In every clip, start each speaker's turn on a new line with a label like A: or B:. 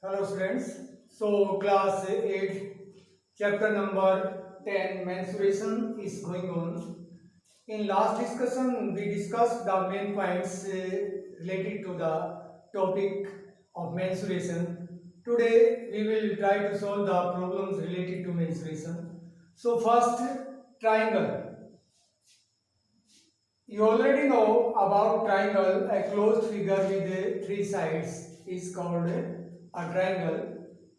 A: Hello students. So class 8 chapter number 10 mensuration is going on. In last discussion we discussed the main points related to the topic of mensuration. Today we will try to solve the problems related to mensuration. So first, triangle. You already know about triangle. A closed figure with three sides is called a triangle.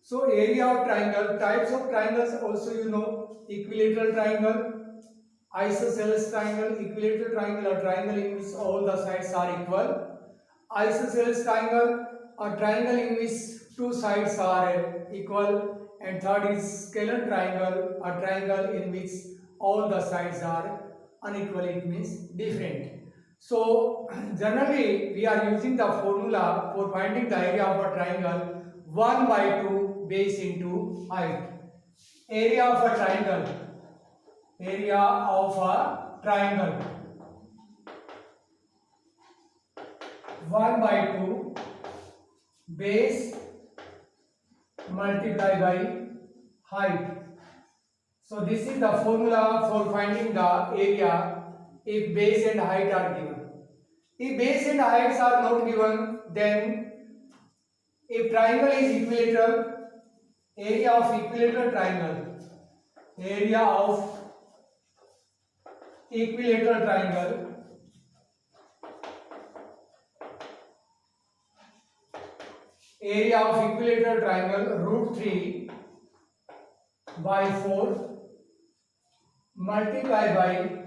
A: So area of triangle, types of triangles also you know: equilateral triangle, isosceles triangle. Equilateral triangle, a triangle in which all the sides are equal. Isosceles triangle, a triangle in which two sides are equal. And third is scalar triangle, a triangle in which all the sides are unequal, it means different. So generally we are using the formula for finding the area of a triangle: 1 by 2 base into height. Area of a triangle, area of a triangle, 1 by 2 base multiplied by height. So this is the formula for finding the area if base and height are given. If base and heights are not given, then if triangle is equilateral, area of equilateral triangle, area of equilateral triangle area of equilateral triangle root 3 by 4 multiplied by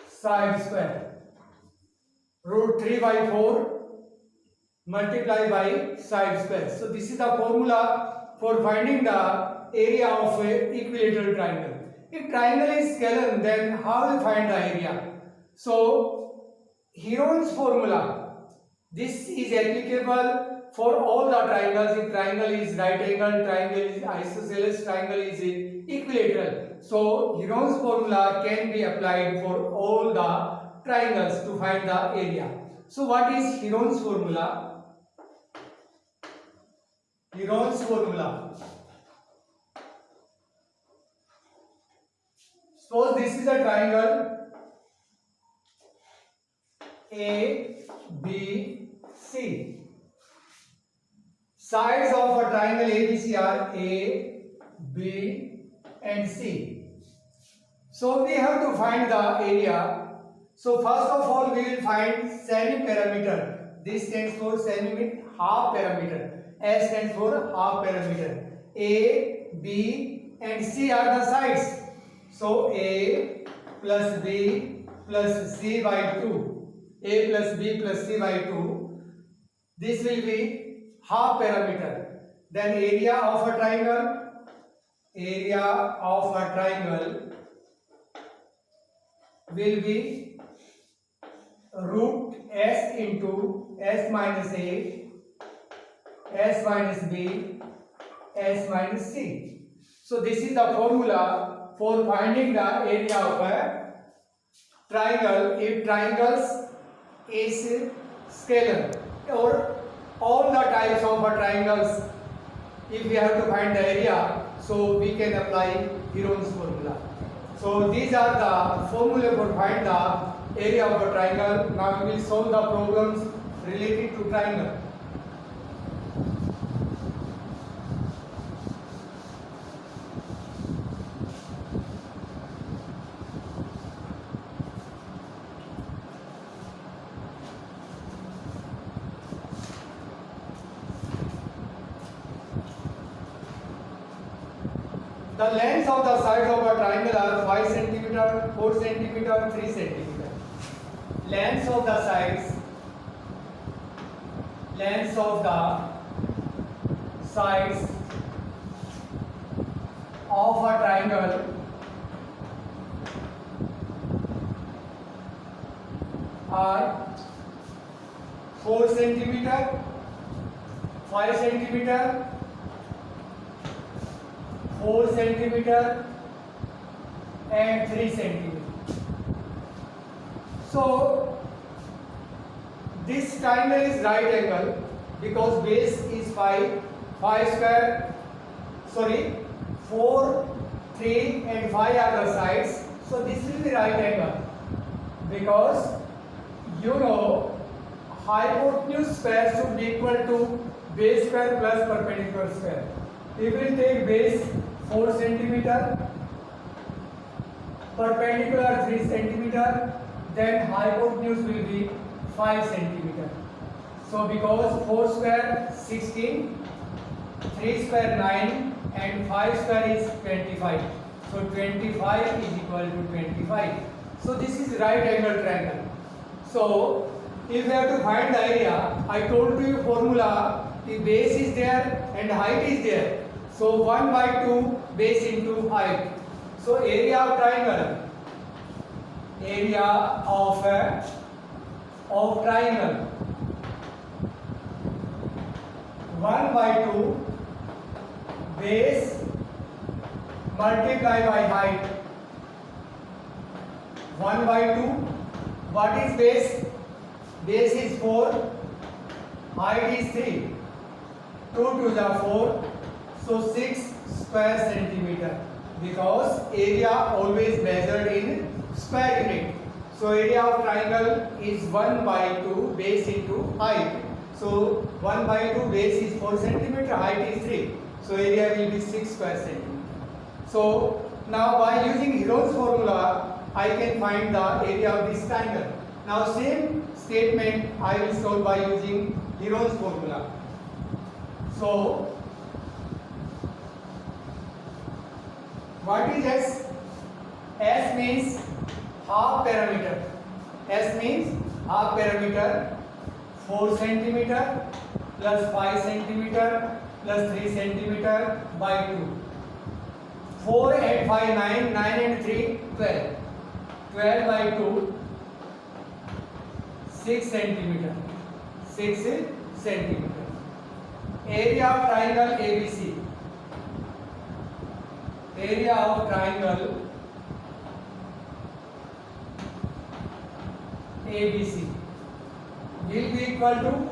A: side square. Root 3 by 4 multiplied by side square. So this is the formula for finding the area of a equilateral triangle. If triangle is scalar, then how will find the area? So Heron's formula, this is applicable for all the triangles. If triangle is right angle, triangle is isosceles, triangle is equilateral. So Heron's formula can be applied for all the triangles to find the area. So what is Heron's formula? Heron's formula. Suppose this is a triangle A, B, C. Sides of a triangle ABC are A, B and C. So we have to find the area. So first of all we will find semi-parameter. This stands for semi, half parameter. S stands for half parameter. A, B and C are the sides. So A plus B plus C by 2. A plus B plus C by 2. This will be half parameter. Then area of a triangle, area of a triangle will be root S into S minus A, S minus B, S minus C. So this is the formula for finding the area of a triangle if triangles is scalar, or all the types of triangles. If we have to find the area, so we can apply Heron's formula. So these are the formula for find the area of a triangle. Now we will solve the problems related to triangle. The lengths of the sides of a triangle are 5 cm, 4 cm, 3 cm. Lengths of the sides, lengths of the sides of a triangle are 4 cm, 5 cm, 4 centimeter and 3 centimeter. So this triangle is right angle. because base is 5, 5 square, sorry, 4, 3 and 5 are the sides. So this will be right angle, because you know hypotenuse square should be equal to base square plus perpendicular square. If we take base 4 centimeter, perpendicular 3 centimeter, then hypotenuse will be 5 centimeter. So because 4 square 16, 3 square 9 and 5 square is 25. So 25 is equal to 25. So this is right angle triangle. So if we have to find the area, I told you formula, the base is there and height is there. So 1 by 2 base into height. So area of triangle, area of triangle, 1 by 2 base multiply by height. 1 by 2, what is base? Base is 4, height is 3, 2 to the 4, so 6 square centimeter, because area always measured in square unit. So area of triangle is 1 by 2 base into height. So 1 by 2 base is 4 centimeter, height is 3. So area will be 6 square centimeter. So now by using Heron's formula, I can find the area of this triangle. Now same statement I will solve by using Heron's formula. So what is S? S means half parameter. S means half parameter. 4 centimeter plus 5 centimeter plus 3 centimeter by 2. 4 and 5, 9, 9 and 3, 12. 12 by 2, 6 centimeter. 6 centimeter. Area of triangle ABC. Area of triangle ABC will be equal to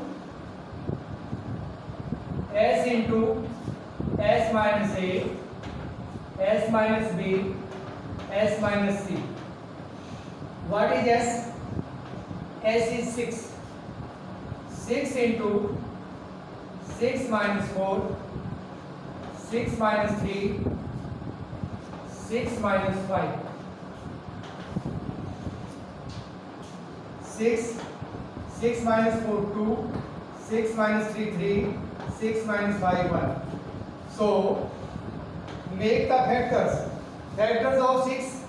A: S into S minus A, S minus B, S minus C. What is S? S is 6. 6 into 6 minus 4, 6 minus 3, 6 minus 5. 6 minus 4, 2, 6 minus 3, 3, 6 minus 5, 1. So, make the factors. Factors of 6,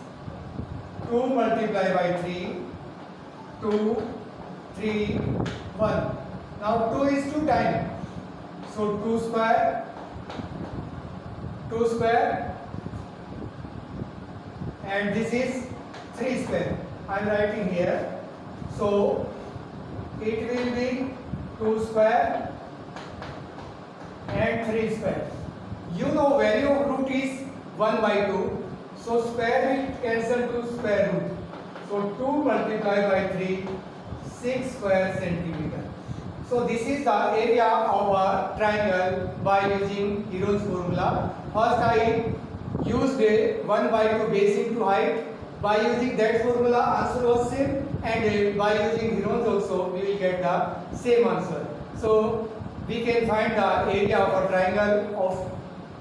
A: 2 multiply by 3, 2, 3, 1. Now 2 is 2 times. So 2 square, and this is 3 square. I am writing here. So it will be 2 square and 3 square. You know value of root is 1 by 2. So square will cancel to square root. So 2 multiplied by 3, 6 square centimeter. So this is the area of a triangle by using Heron's formula. First I used a 1 by 2 base into height. By using that formula answer was same, and by using Heron's also we will get the same answer. So we can find the area of a triangle of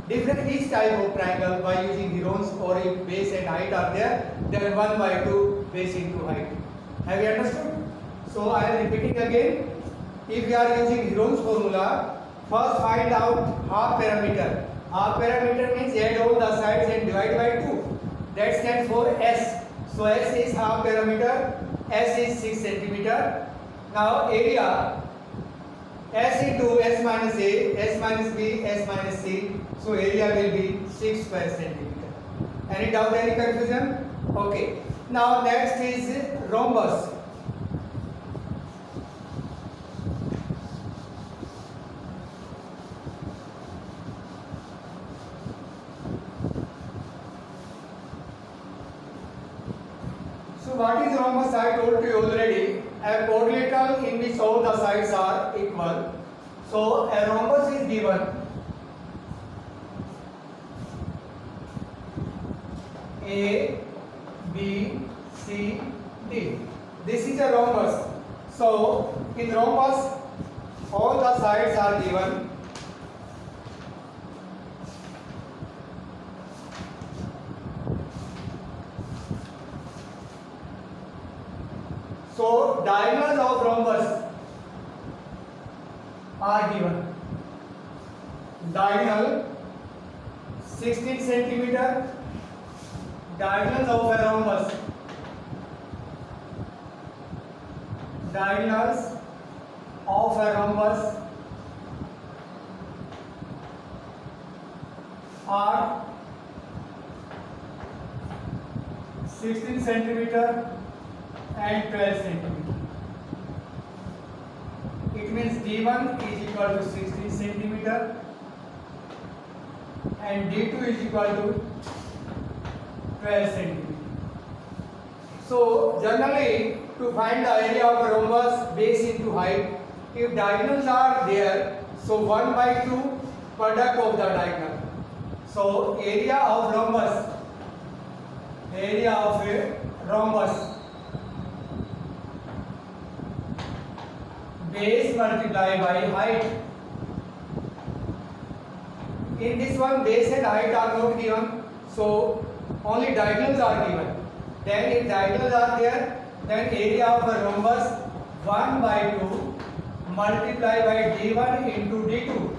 A: different each type of triangle by using Heron's, or if base and height are there, then 1 by 2 base into height. Have you understood? So I am repeating again. If we are using Heron's formula, first find out half parameter. Half parameter means add all the sides and divide by 2. That stands for S. So S is half parameter, S is 6 centimeter. Now area, S into S minus A, S minus B, S minus C. So area will be 6 square centimeter. Any doubt, any confusion? Okay. Now next is rhombus. So what is rhombus? I told you already. A quadrilateral in which all the sides are equal. So a rhombus is given A, B, C, D. This is a rhombus. So in rhombus, all the sides are given. So diagonals of rhombus are given. Diagonal 16 centimeter. Diagonals of a rhombus. Diagonals of a rhombus are 16 centimeter and 12 centimeter. It means D1 is equal to 16 centimeter and D2 is equal to 12 centimeter. So generally, to find the area of a rhombus base into height, if diagonals are there, so 1 by 2 product of the diagonal. So area of rhombus, area of a rhombus, base multiplied by height. In this one, base and height are not given, so only diagonals are given. Then if diagonals are there, then area of a rhombus 1 by 2 multiplied by D1 into D2.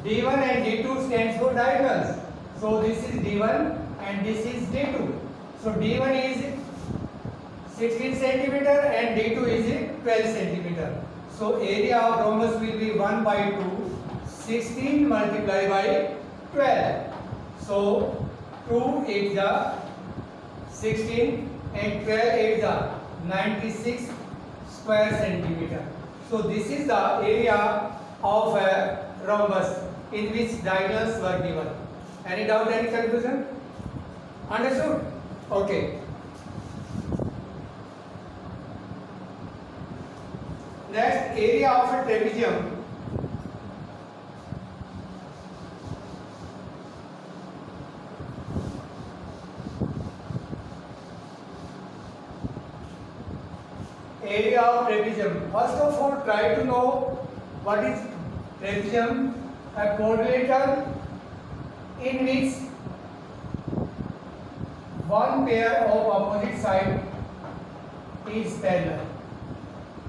A: D1 and D2 stands for diagonals. So this is D1 and this is D2. So D1 is 16 centimeter and D2 is 12 centimeter. So area of rhombus will be 1 by 2, 16 multiplied by 12. So 2 is the 16 and 12 is the 96 square centimeter. So this is the area of a rhombus in which diagonals were given. Any doubt, any confusion? Understood? Okay. Next, area of a trapezium. Area of trapezium. First of all, try to know what is trapezium. A quadrilateral in which one pair of opposite side is parallel.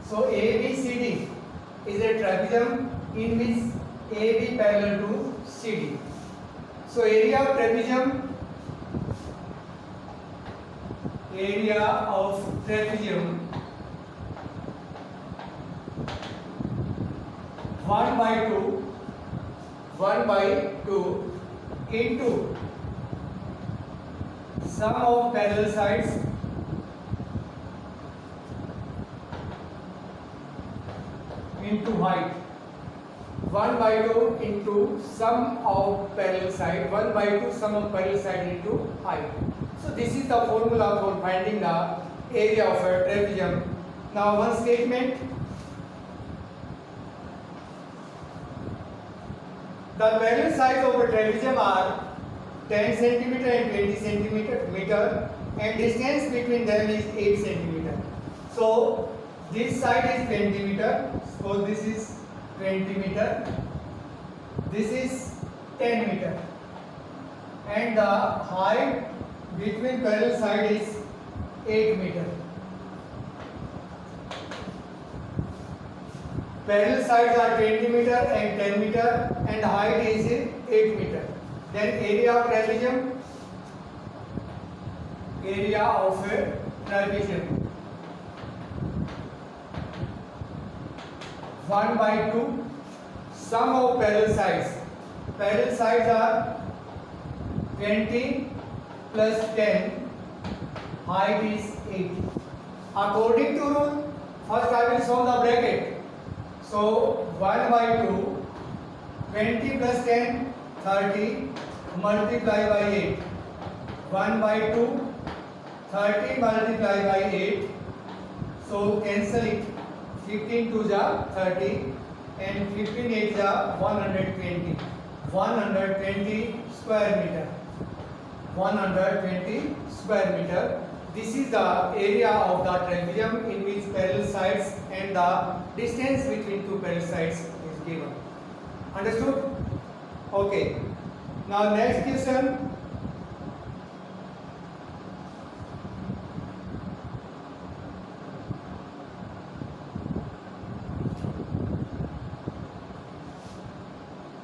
A: So ABCD is a trapezium in which AB parallel to CD. So area of trapezium, area of trapezium 1 by 2 into sum of parallel sides into height. 1 by 2 into sum of parallel side, 1 by 2 sum of parallel side into height. So this is the formula for finding the area of a trapezium. Now one statement. The parallel sides of a trapezium are 10 centimeter and 20 centimeter and distance between them is 8 centimeter. So this side is 20 meter, so this is 20 meter, this is 10 meter and the height between parallel side is 8 meter. Parallel sides are 20 meter and 10 meter and the height is 8 meter. Then area of trapezium, area of a trapezium 1 by 2 sum of parallel sides. Parallel sides are 20 plus 10, height is 8. According to rule, first I will solve the bracket. So 1 by 2, 20 plus 10, 30 multiply by 8. 1 by 2, 30 multiply by 8. So cancel it. 15 to the 30 and 15 8 120. 120 square meter. 120 square meter. This is the area of the trapezium in which parallel sides and the distance between two parallel sides is given. Understood? Okay. Now next question.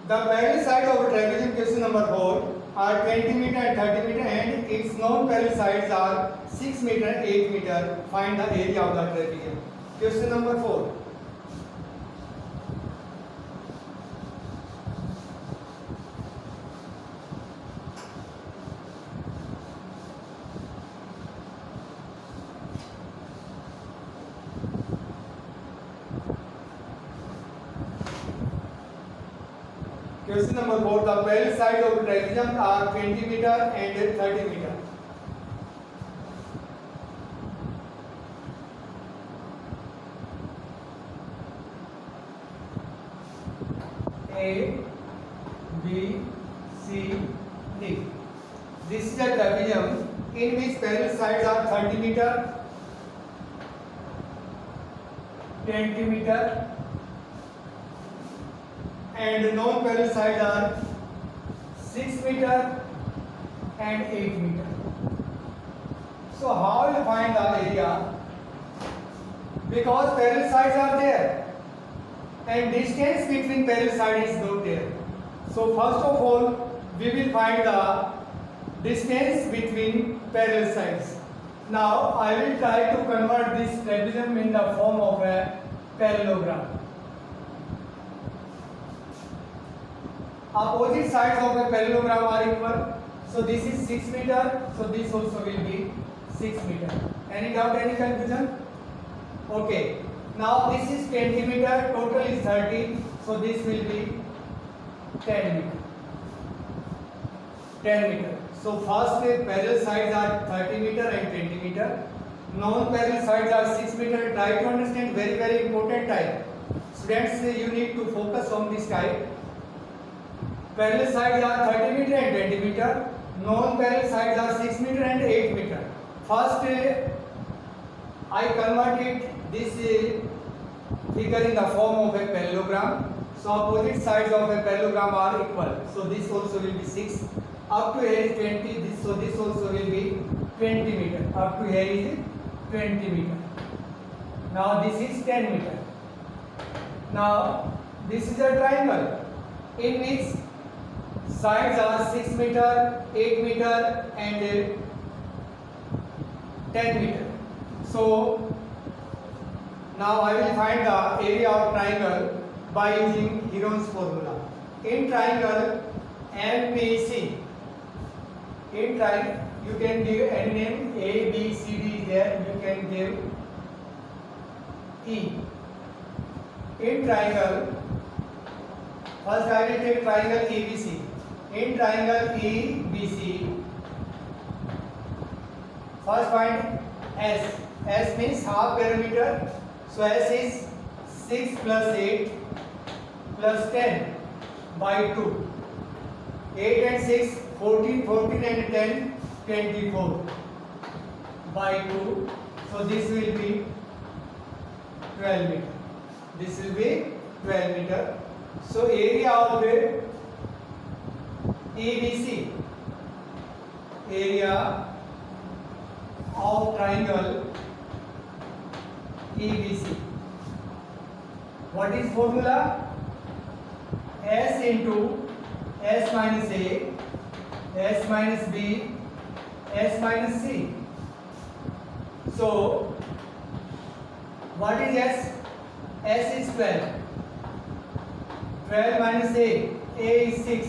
A: The parallel side of a trapezium, question number 4, are 20 meter and 30 meter and its non-parallel sides are 6 meter and 8 meter. Find the area of the trapezium. Question number 4. Question number 4. The parallel sides of trapezium are 20 meter and 30 meter. A, B, C, D. This is a trapezium in which parallel sides are 30 meter, 20 meter, and non-parallel sides are 6 meter and 8 meter. So how will you find the area? Because parallel sides are there and distance between parallel sides is not there. So first of all we will find the distance between parallel sides. Now I will try to convert this trapezium in the form of a parallelogram. Opposite sides of a parallelogram are equal. So this is 6 meter. So this also will be 6 meter. Any doubt, any confusion? Okay. Now this is 20 meter. Total is 30. So this will be 10 meter. 10 meter. So first parallel sides are 30 meter and 20 meter. Non-parallel sides are 6 meter. Try to understand, very important type. Students, you need to focus on this type. Parallel sides are 30 meter and 20 meter. Non-parallel sides are 6 meter and 8 meter. First, I converted this figure in the form of a parallelogram. So opposite sides of a parallelogram are equal. So this also will be 6. Up to here is 20. So this also will be 20 meter. Up to here is 20 meter. Now this is 10 meter. Now this is a triangle in which sides are 6 meter, 8 meter and 10 meter. So now I will find the area of triangle by using Heron's formula. In triangle MPC, in triangle you can give any name. A, B, C, D there, you can give E. In triangle, first I will take triangle ABC. In triangle ABC, first find S. S means half perimeter. So S is 6 plus 8 plus 10 by 2. 8 and 6, 14, 14 and 10, 24 by 2. So this will be 12 meter. This will be 12 meter. So area of ABC, area of triangle ABC. What is formula? S into S minus A, S minus B, S minus C. So what is S? S is 12. 12 minus A is 6.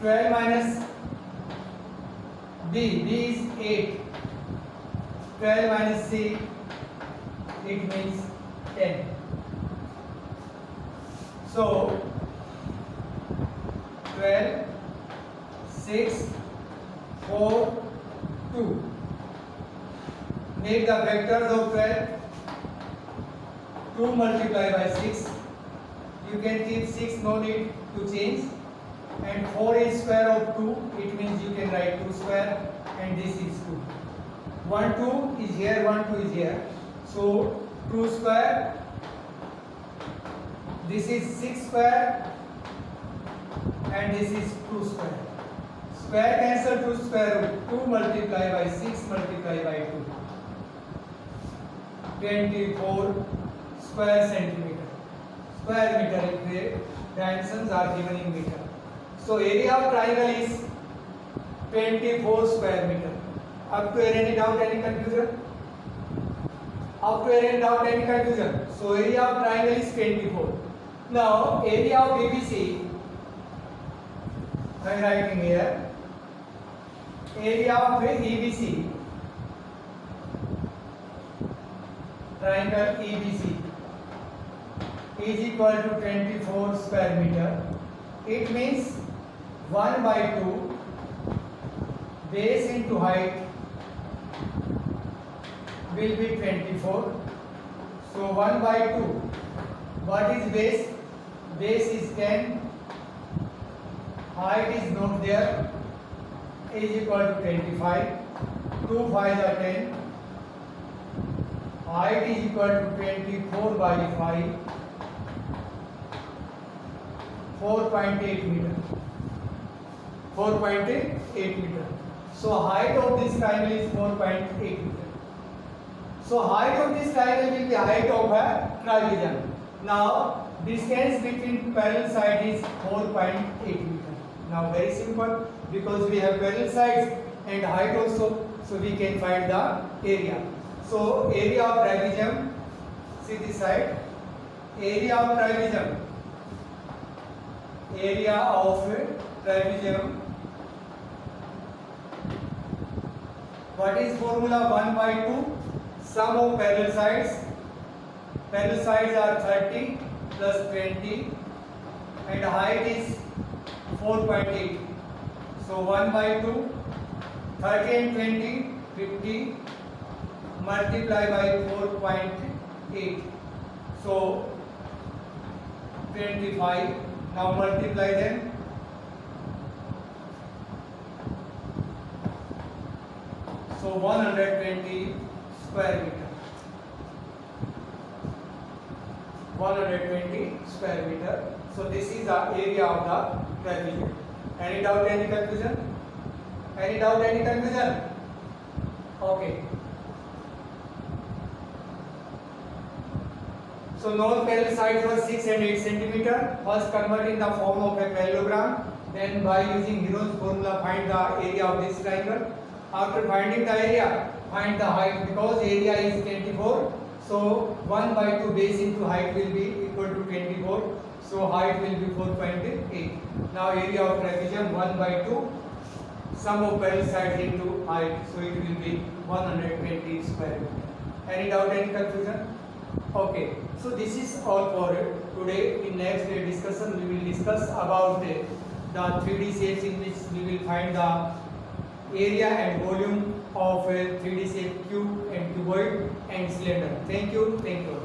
A: 12 minus B is 8. 12 minus C, it means 10. So 12, 6, 4, 2. Make the vectors of 12. 2 multiplied by 6 you can keep 6, no need to change. And 4 is square of 2, it means you can write 2 square, and this is 2. 1 2 is here, 1 2 is here, so 2 square, this is 6 square, and this is 2 square. Square cancel to square root, 2 multiplied by 6 multiplied by 2, 24 square centimeter. Square meter, if the dimensions are given in meter. So area of triangle is 24 square meter. Up to here, any doubt, any confusion? Up to here, any doubt, any confusion? So area of triangle is 24. Now area of ABC, I am writing here. Area of EBC, triangle EBC, is equal to 24 square meter. It means 1 by 2 base into height will be 24. So 1 by 2, what is base? Base is 10, height is not there, is equal to 25. 2 5s are 10, height is equal to 24 by 5, 4.8 meter. 4.8 meter. So height of this triangle is 4.8 meter. So height of this triangle will be height of a trapezum. Now distance between parallel side is 4.8 meter. Now very simple, because we have parallel sides and height also, so we can find the area. So area of trapezium, see this side, area of trapezium, area of trapezium. What is formula? 1 by 2 sum of parallel sides. Parallel sides are 30 plus 20 and height is 4.8. So 1 by 2, 30 and 20, 50 multiply by 4.8. So 25. Now multiply them. So 120 square meter. 120 square meter. So this is the area of the trapezium. Any doubt, any confusion? Any doubt, any confusion? Okay. So non-parallel sides were 6 and 8 centimeter. First convert in the form of a parallelogram. Then by using Heron's formula find the area of this triangle. After finding the area, find the height, because area is 24. So 1 by 2 base into height will be equal to 24. So height will be 4.8. Now area of trapezium 1 by 2 sum of parallel sides into height. So it will be 120 square meter. Any doubt, any confusion? Okay. So this is all for today. In next discussion we will discuss about the 3D shapes, in which we will find the area and volume of a 3D shape cube and cuboid and cylinder. Thank you. Thank you.